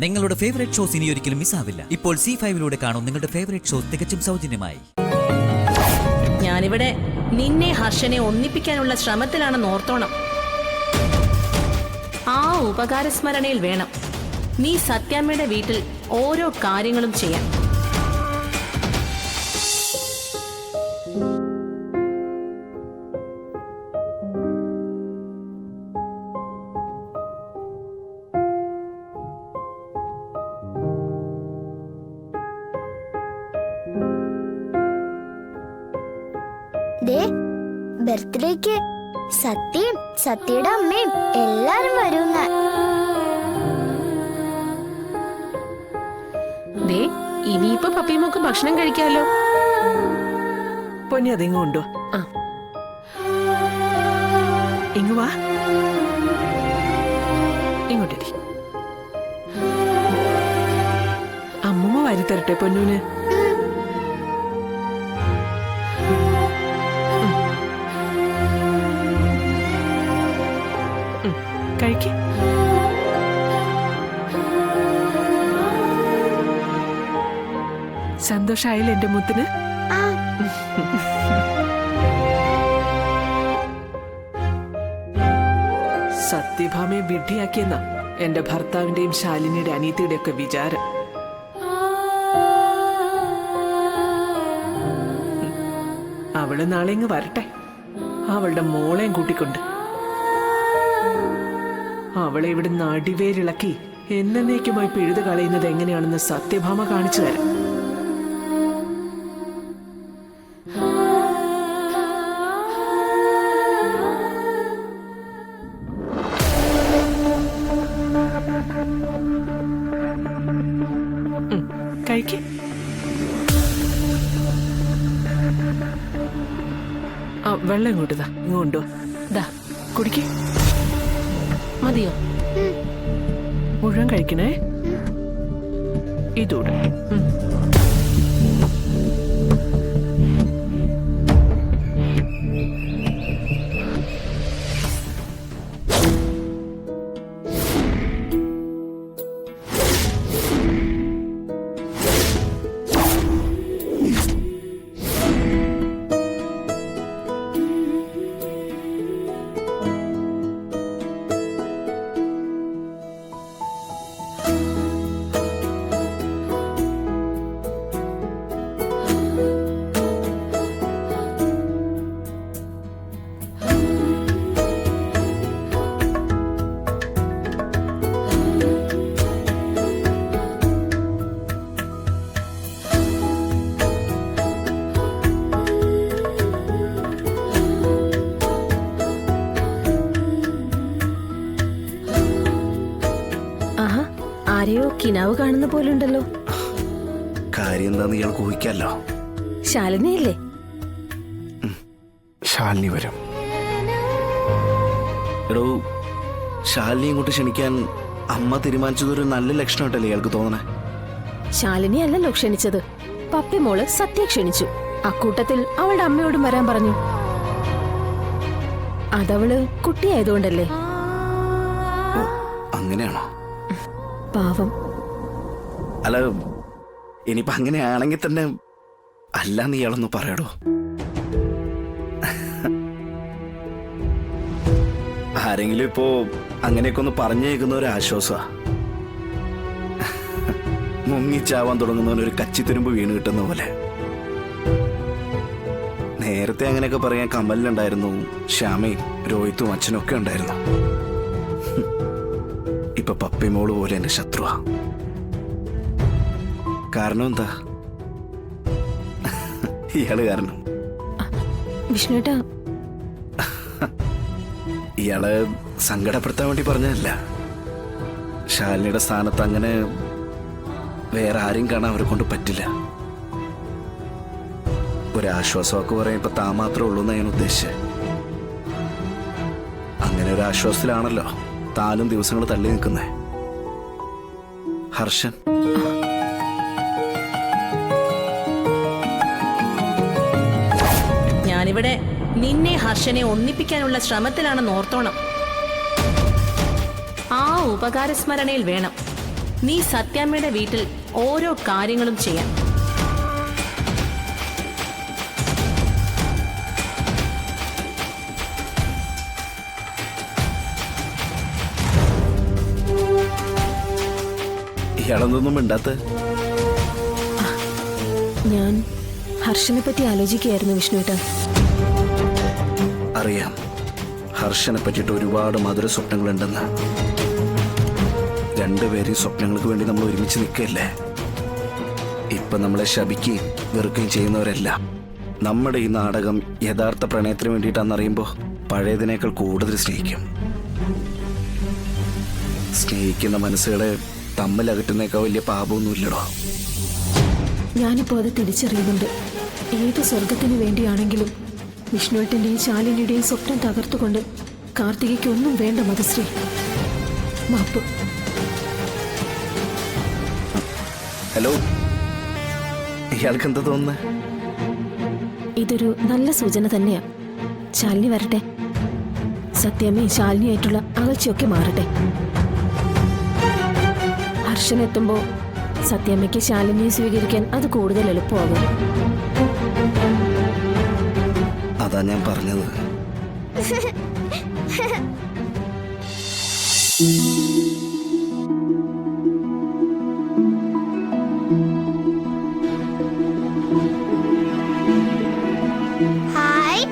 നിങ്ങളുടെ favourite shows ഇനി ഒരിക്കലും മിസ്സാവില്ല. ഇപ്പോൾ C5 കാണും നിങ്ങളുടെ ഫേവറേറ്റ് ഷോസ് തികച്ചും സൗജന്യമായി. ഞാനിവിടെ നിന്നെ ഹർഷനെ ഒന്നിപ്പിക്കാനുള്ള ശ്രമത്തിലാണെന്ന് ഓർത്തോണം. ആ ഉപകാരസ്മരണയിൽ വേണം നീ സത്യാമ്മയുടെ വീട്ടിൽ ഓരോ കാര്യങ്ങളും ചെയ്യാൻ. ബർത്ത്ഡേക്ക് സത്യയും സത്യയുടെ അമ്മയും എല്ലാരും വരുന്ന. ഇനിയിപ്പോ പപ്പിയുമൊക്കെ ഭക്ഷണം കഴിക്കാലോ. പൊന്നി അതിങ്ങ് കൊണ്ടോ. ഇങ്ങ് വാ, ഇങ്ങോട്ടേ. അമ്മൂമ്മ വാരി തരട്ടെ പൊന്നൂന്. കഴിക്ക. സന്തോഷായില്ല എന്റെ മുത്തിന്? സത്യഭാമയെ വിഡ്ഢിയാക്കിയെന്ന എന്റെ ഭർത്താവിന്റെയും ശാലിനിയുടെ അനിയത്തിയുടെ ഒക്കെ വിചാരം. അവള് നാളെ ഇങ്ങ് വരട്ടെ, അവളുടെ മോളെയും കൂട്ടിക്കൊണ്ട്. അവളെ ഇവിടെ നടിവേരിളക്കി എന്നേക്കുമായി പിഴുതു കളയുന്നത് എങ്ങനെയാണെന്ന് സത്യഭാമ കാണിച്ചു തരാം. കഴിക്ക. വെള്ളം ഇങ്ങോട്ട് ഇങ്ങോട്ടോ. കുടിക്ക. മതിയോ? മുഴുവൻ കഴിക്കണേ. ഇതൂടെ. ആരെയോ കിനാവ് കാണുന്ന പോലുണ്ടല്ലോ. കാര്യം എന്താന്ന് ഇയാൾക്ക് ഊഹിക്കാലോ. ശാലിനിയല്ലേ? ശാലിനി വരും. എടോ, ശാലിനി ഇങ്ങോട്ട് ക്ഷണിക്കാൻ അമ്മ തീരുമാനിച്ചതൊരു നല്ല ലക്ഷണമായിട്ടല്ലേ ഇയാൾക്ക് തോന്നണേ? ശാലിനി അല്ലല്ലോ ക്ഷണിച്ചത്, പപ്പി മോള് സത്യ ക്ഷണിച്ചു. അക്കൂട്ടത്തിൽ അവളുടെ അമ്മയോടും വരാൻ പറഞ്ഞു. അതവള് കുട്ടിയായതുകൊണ്ടല്ലേ. അങ്ങനെയാണോ? പാവം. അല്ല, ഇനിയിപ്പോ അങ്ങനെയാണെങ്കിൽ തന്നെ അല്ലാന്ന് ഇയാളൊന്ന് പറയടോ. ആരെങ്കിലും ഇപ്പോ അങ്ങനെയൊക്കെ ഒന്ന് പറഞ്ഞു കേൾക്കുന്ന ഒരു ആശ്വാസ. മുങ്ങിച്ചാവാൻ തുടങ്ങുന്നവനൊരു കച്ചിത്തുരുമ്പ് വീണ് കിട്ടുന്ന പോലെ. നേരത്തെ അങ്ങനെയൊക്കെ പറയാൻ കമലിനുണ്ടായിരുന്നു, ശ്യാമയും രോഹിത്തും അച്ഛനും ഒക്കെ ഉണ്ടായിരുന്നു. ഇപ്പൊ പപ്പിമോള് പോലെ എന്റെ ശത്രുവാ. കാരണം എന്താ? ഇയാള് കാരണം. വിഷ്ണുട്ടാ, ഇയാളെ സങ്കടപ്പെടുത്താൻ വേണ്ടി പറഞ്ഞതല്ല. ശാലിനിയുടെ സ്ഥാനത്ത് അങ്ങനെ വേറെ ആരും കാണാൻ അവരെ കൊണ്ട് പറ്റില്ല. ഒരാശ്വാസമൊക്കെ പറയാൻ ഇപ്പൊ താൻ മാത്രമേ ഉള്ളൂ എന്നാണ് ഞാൻ ഉദ്ദേശിച്ചത്. അങ്ങനെ ഒരു ആശ്വാസത്തിലാണല്ലോ താനും ദിവസങ്ങൾ തള്ളി നിൽക്കുന്നേ. ഹർഷൻ, ഞാനിവിടെ നിന്നെ ഹർഷനെ ഒന്നിപ്പിക്കാനുള്ള ശ്രമത്തിലാണെന്ന് ഓർത്തോണം. ആ ഉപകാരസ്മരണയിൽ വേണം നീ സത്യാമ്മയുടെ വീട്ടിൽ ഓരോ കാര്യങ്ങളും ചെയ്യാൻ. ഇയാളൊന്നും മിണ്ടാത്ത? ഞാൻ ഹർഷനെ പറ്റി ആലോചിക്കുകയായിരുന്നു വിഷ്ണുവേട്ടാ. അറിയാം, ഹർഷനെ പറ്റിയിട്ട് ഒരുപാട് മധുര സ്വപ്നങ്ങളുണ്ടെന്ന്. രണ്ടുപേരെയും സ്വപ്നങ്ങൾക്ക് വേണ്ടി നമ്മൾ ഒരുമിച്ച് നിൽക്കല്ലേ. ഇപ്പൊ നമ്മളെ ശപിക്കുകയും വെറുക്കുകയും ചെയ്യുന്നവരെല്ലാം നമ്മുടെ ഈ നാടകം യഥാർത്ഥ പ്രണയത്തിന് വേണ്ടിയിട്ടാണെന്നറിയുമ്പോൾ പഴയതിനേക്കാൾ കൂടുതൽ സ്നേഹിക്കും. സ്നേഹിക്കുന്ന മനസ്സുകളെ തമ്മിലകറ്റുന്നേക്കാൾ വലിയ പാപമൊന്നുമില്ലടോ. ഞാനിപ്പോൾ അത് തിരിച്ചറിയുന്നുണ്ട്. ഏത് സ്വർഗത്തിന് വേണ്ടിയാണെങ്കിലും വിഷ്ണുവേട്ടന്റെയും ശാലിനിയുടെയും സ്വപ്നം തകർത്തുകൊണ്ട് കാർത്തികയ്ക്ക് ഒന്നും വേണ്ട മധുശ്രീ. മാപ്പ്. ഹലോ, ഇയാൾക്ക് എന്താ തോന്നുന്നത്? ഇതൊരു നല്ല സൂചന തന്നെയാ. ശാലിനി വരട്ടെ. സത്യമേ ശാലിനിയായിട്ടുള്ള അകൽച്ചയൊക്കെ മാറട്ടെ. ഹർഷനെത്തുമ്പോ സത്യാമ്മയ്ക്ക് ശാലിനിയെ സ്വീകരിക്കാൻ അത് കൂടുതൽ എളുപ്പമാകും. അതാ ഞാൻ പറഞ്ഞത്. ഹായ്.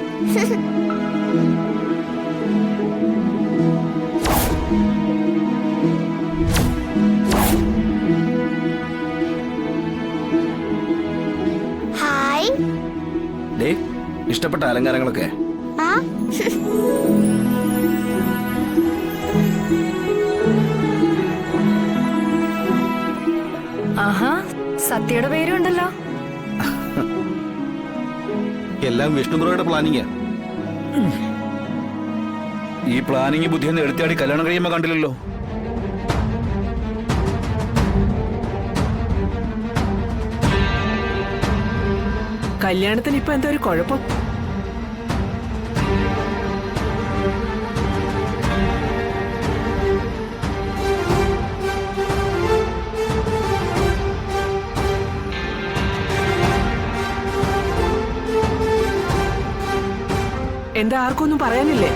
ഹായ്. ഡേ, ഇഷ്ടപ്പെട്ട അലങ്കാരങ്ങളൊക്കെ? ആ ആഹാ, സത്യയുടെ പേരും ഉണ്ടല്ലോ. എല്ലാം വിഷ്ണുബ്രോയുടെ പ്ലാനിങ്ങാ. ഈ പ്ലാനിങ് ബുദ്ധിയൊന്നും എടുത്താടി കല്യാണം കഴിയുമ്പോ കണ്ടില്ലല്ലോ. കല്യാണത്തിന് ഇപ്പൊ എന്താ ഒരു കുഴപ്പം? എന്താ, ആർക്കൊന്നും പറയാനില്ലേ?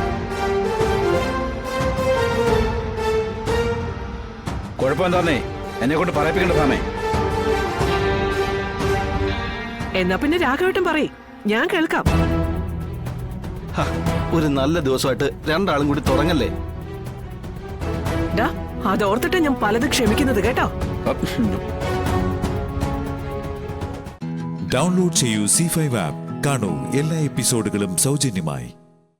കുഴപ്പം എന്താന്നേ എന്നെ കൊണ്ട് പറയിപ്പിക്കണ്ട സാമേ. എന്നാ പിന്നെ രാഘവേട്ടൻ പറയ്, ഞാൻ കേൾക്കാം. ഒരു നല്ല ദിവസമായിട്ട് രണ്ടാളും കൂടി തുടങ്ങല്ലേ. ഡാ, അതോർത്തിട്ട് ഞാൻ പലത് ക്ഷമിക്കുന്നത് കേട്ടോ. ഡൗൺലോഡ് ചെയ്യൂ C5 ആപ്പ്. കാണൂ എല്ലാ എപ്പിസോഡുകളും സൗജന്യമായി.